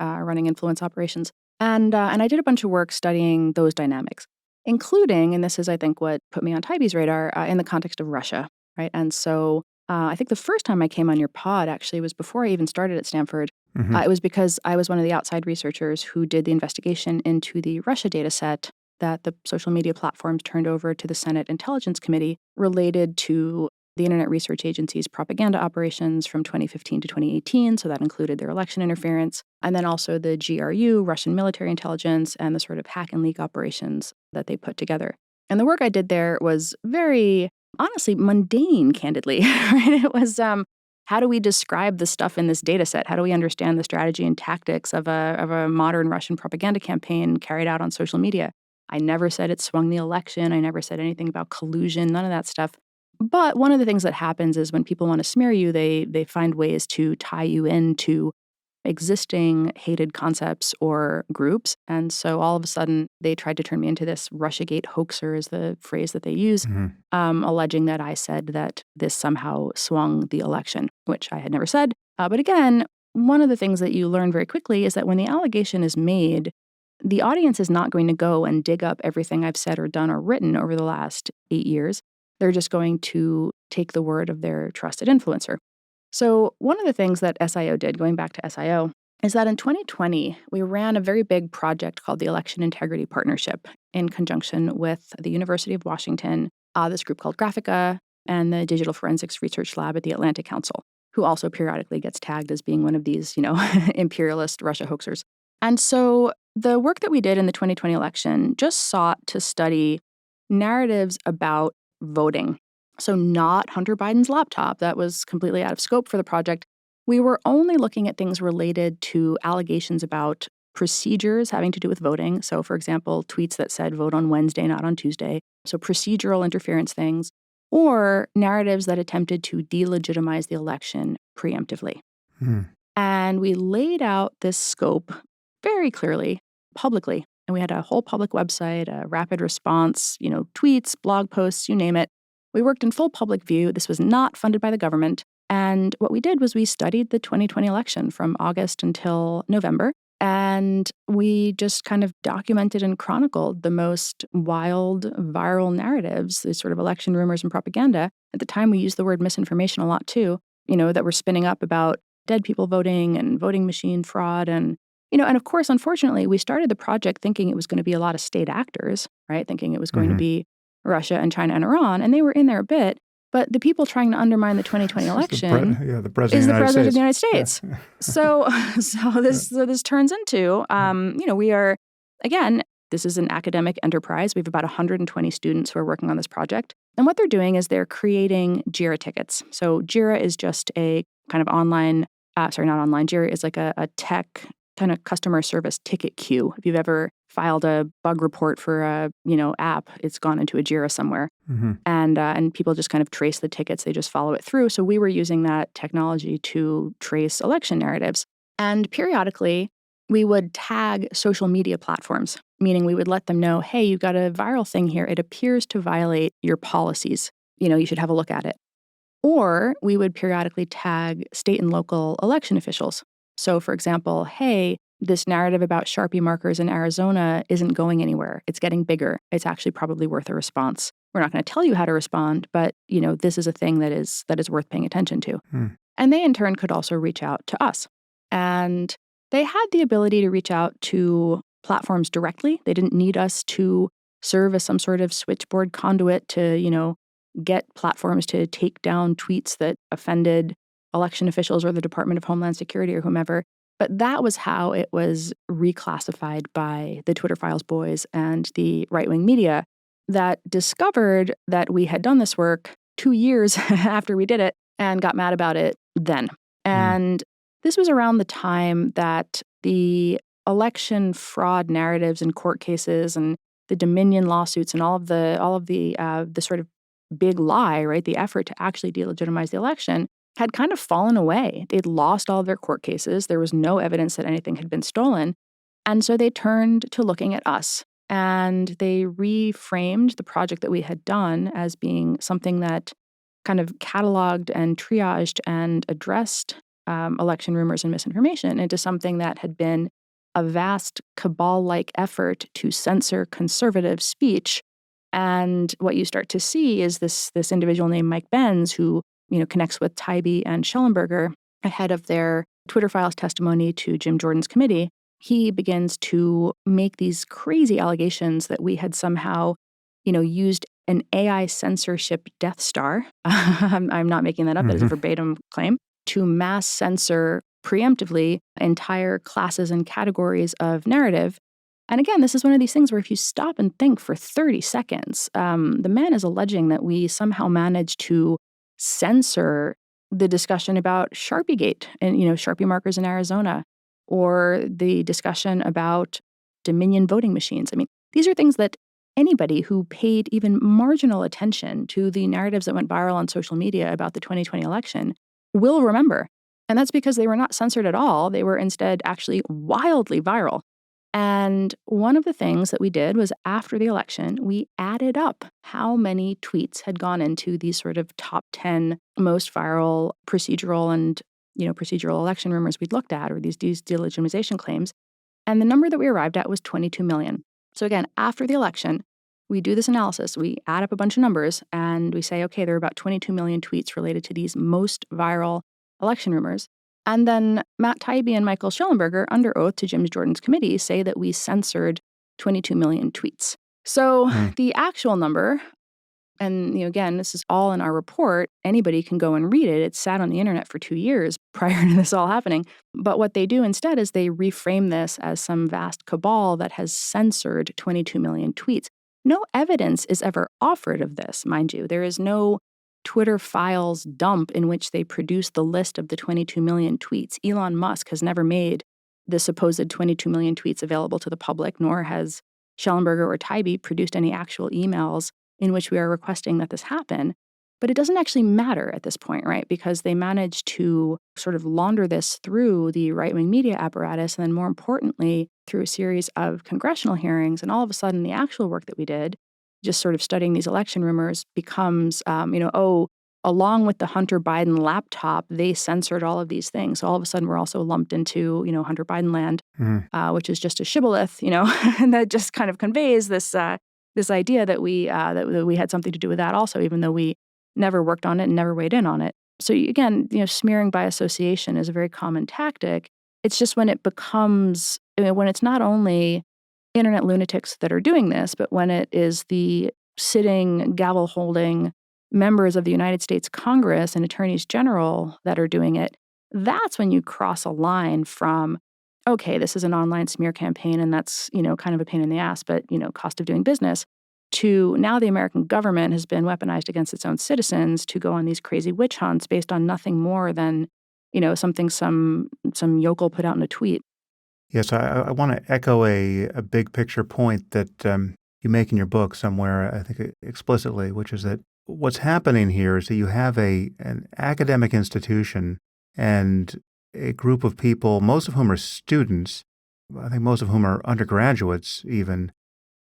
influence operations. And I did a bunch of work studying those dynamics, including, and this is, I think, what put me on Tybie's radar, in the context of Russia, right? And so I think the first time I came on your pod actually was before I even started at Stanford. It was because I was one of the outside researchers who did the investigation into the Russia data set that the social media platforms turned over to the Senate Intelligence Committee related to the Internet Research Agency's propaganda operations from 2015 to 2018. So that included their election interference, and then also the GRU, Russian military intelligence, and the sort of hack and leak operations that they put together. And the work I did there was very, honestly, mundane, candidly. Right? It was, how do we describe the stuff in this data set? How do we understand the strategy and tactics of a modern Russian propaganda campaign carried out on social media? I never said it swung the election. I never said anything about collusion, none of that stuff. But one of the things that happens is when people want to smear you, they find ways to tie you into existing hated concepts or groups. And so all of a sudden, they tried to turn me into this Russiagate hoaxer, is the phrase that they use, alleging that I said that this somehow swung the election, which I had never said. But again, one of the things that you learn very quickly is that when the allegation is made, the audience is not going to go and dig up everything I've said or done or written over the last 8 years. They're just going to take the word of their trusted influencer. So one of the things that SIO did, going back to SIO, is that in 2020, we ran a very big project called the Election Integrity Partnership in conjunction with the University of Washington, this group called Graphica, and the Digital Forensics Research Lab at the Atlantic Council, who also periodically gets tagged as being one of these, imperialist Russia hoaxers. And so the work that we did in the 2020 election just sought to study narratives about voting. So not Hunter Biden's laptop. That was completely out of scope for the project. We were only looking at things related to allegations about procedures having to do with voting. So, for example, tweets that said vote on Wednesday, not on Tuesday. So procedural interference things, or narratives that attempted to delegitimize the election preemptively. And we laid out this scope very clearly, publicly. And we had a whole public website, a rapid response, tweets, blog posts, you name it. We worked in full public view. This was not funded by the government. And what we did was we studied the 2020 election from August until November. And we just kind of documented and chronicled the most wild, viral narratives, these sort of election rumors and propaganda. At the time, we used the word misinformation a lot too, that were spinning up about dead people voting and voting machine fraud. And of course, unfortunately, we started the project thinking it was going to be a lot of state actors, right? Thinking it was going to be Russia and China and Iran, and they were in there a bit. But the people trying to undermine the 2020 election the president is the president States. of the United States. Yeah. So this turns into, we are, again, this is an academic enterprise. We have about 120 students who are working on this project. And what they're doing is they're creating JIRA tickets. So JIRA is just a kind of online, not online, JIRA is like a tech kind of customer service ticket queue. If you've ever filed a bug report for a, app, it's gone into a JIRA somewhere. And people just kind of trace the tickets. They just follow it through. So we were using that technology to trace election narratives. And periodically, we would tag social media platforms, meaning we would let them know, hey, you've got a viral thing here. It appears to violate your policies. You should have a look at it. Or we would periodically tag state and local election officials. So, for example, hey, this narrative about Sharpie markers in Arizona isn't going anywhere. It's getting bigger. It's actually probably worth a response. We're not going to tell you how to respond, but, this is a thing that is worth paying attention to. And they, in turn, could also reach out to us. And they had the ability to reach out to platforms directly. They didn't need us to serve as some sort of switchboard conduit to, get platforms to take down tweets that offended election officials or the Department of Homeland Security or whomever. But that was how it was reclassified by the Twitter Files boys and the right-wing media that discovered that we had done this work 2 years after we did it and got mad about it then. And this was around the time that the election fraud narratives and court cases and the Dominion lawsuits and all of the sort of big lie, right, the effort to actually delegitimize the election had kind of fallen away. They'd lost all of their court cases. There was no evidence that anything had been stolen. And so they turned to looking at us. And they reframed the project that we had done as being something that kind of cataloged and triaged and addressed election rumors and misinformation into something that had been a vast cabal-like effort to censor conservative speech. And what you start to see is this individual named Mike Benz, who connects with Tybee and Schellenberger ahead of their Twitter files testimony to Jim Jordan's committee. He begins to make these crazy allegations that we had somehow, used an AI censorship Death Star. I'm not making that up. That is a verbatim claim to mass censor preemptively entire classes and categories of narrative. And again, this is one of these things where if you stop and think for 30 seconds, the man is alleging that we somehow managed to censor the discussion about Sharpiegate and, Sharpie markers in Arizona, or the discussion about Dominion voting machines. I mean, these are things that anybody who paid even marginal attention to the narratives that went viral on social media about the 2020 election will remember. And that's because they were not censored at all. They were instead actually wildly viral. And one of the things that we did was after the election, we added up how many tweets had gone into these sort of top 10 most viral procedural and procedural election rumors we'd looked at, or these delegitimization claims. And the number that we arrived at was 22 million. So again, after the election, we do this analysis. We add up a bunch of numbers and we say, okay, there are about 22 million tweets related to these most viral election rumors. And then Matt Taibbi and Michael Schellenberger, under oath to Jim Jordan's committee, say that we censored 22 million tweets. So the actual number, and again, this is all in our report. Anybody can go and read it. It sat on the internet for 2 years prior to this all happening. But what they do instead is they reframe this as some vast cabal that has censored 22 million tweets. No evidence is ever offered of this, mind you. There is no Twitter files dump in which they produce the list of the 22 million tweets. Elon Musk has never made the supposed 22 million tweets available to the public, nor has Schellenberger or Taibbi produced any actual emails in which we are requesting that this happen. But it doesn't actually matter at this point, right? Because they managed to sort of launder this through the right-wing media apparatus, and then more importantly, through a series of congressional hearings. And all of a sudden, the actual work that we did, just sort of studying these election rumors, becomes, along with the Hunter Biden laptop, they censored all of these things. So all of a sudden, we're also lumped into, Hunter Biden land, which is just a shibboleth, and that just kind of conveys this idea that we had something to do with that also, even though we never worked on it and never weighed in on it. So again, smearing by association is a very common tactic. It's just when it becomes, when it's not only internet lunatics that are doing this, but when it is the sitting, gavel-holding members of the United States Congress and attorneys general that are doing it, that's when you cross a line from, okay, this is an online smear campaign and that's, kind of a pain in the ass, but, cost of doing business, to now the American government has been weaponized against its own citizens to go on these crazy witch hunts based on nothing more than, something some yokel put out in a tweet. Yes, I want to echo a big picture point that you make in your book somewhere, I think explicitly, which is that what's happening here is that you have an academic institution and a group of people, most of whom are students, I think most of whom are undergraduates even,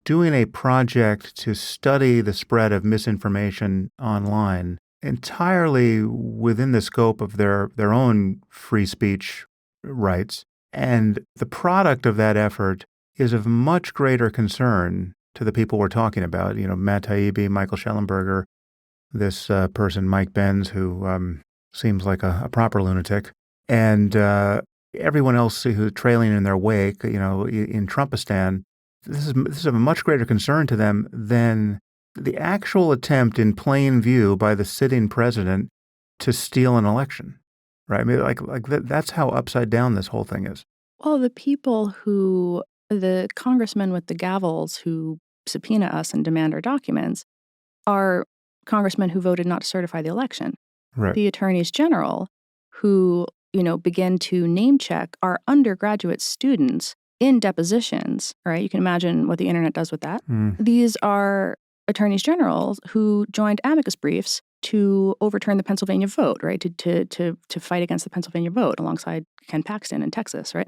doing a project to study the spread of misinformation online entirely within the scope of their own free speech rights. And the product of that effort is of much greater concern to the people we're talking about, Matt Taibbi, Michael Schellenberger, this person, Mike Benz, who seems like a proper lunatic, and everyone else who's trailing in their wake, in Trumpistan. This is of a much greater concern to them than the actual attempt in plain view by the sitting president to steal an election. Right? I mean, that's how upside down this whole thing is. Well, the congressmen with the gavels who subpoena us and demand our documents are congressmen who voted not to certify the election. Right. The attorneys general who, begin to name check our undergraduate students in depositions, right? You can imagine what the internet does with that. These are attorneys generals who joined amicus briefs to overturn the Pennsylvania vote, right? To fight against the Pennsylvania vote alongside Ken Paxton in Texas, right?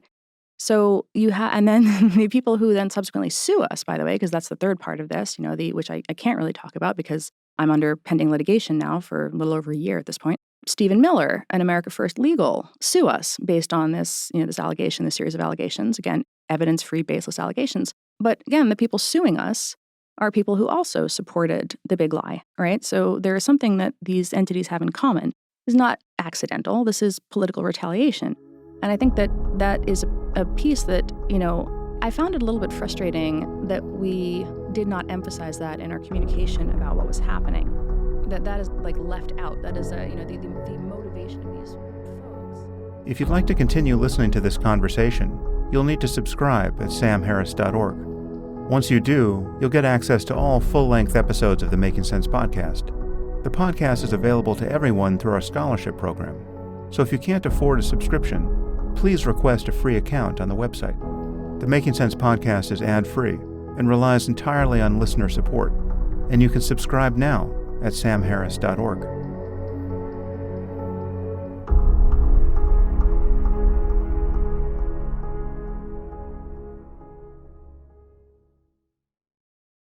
So you have, and then the people who then subsequently sue us, by the way, because that's the third part of this, which I can't really talk about because I'm under pending litigation now for a little over a year at this point. Stephen Miller and America First Legal sue us based on this, this allegation, this series of allegations. Again, evidence-free, baseless allegations. But again, the people suing us are people who also supported the big lie, right? So there is something that these entities have in common. It's not accidental. This is political retaliation. And I think that is a piece that, I found it a little bit frustrating that we did not emphasize that in our communication about what was happening. That is left out. That is, the motivation of these folks. If you'd like to continue listening to this conversation, you'll need to subscribe at samharris.org. Once you do, you'll get access to all full-length episodes of the Making Sense podcast. The podcast is available to everyone through our scholarship program. So if you can't afford a subscription, please request a free account on the website. The Making Sense podcast is ad-free and relies entirely on listener support, and you can subscribe now at samharris.org.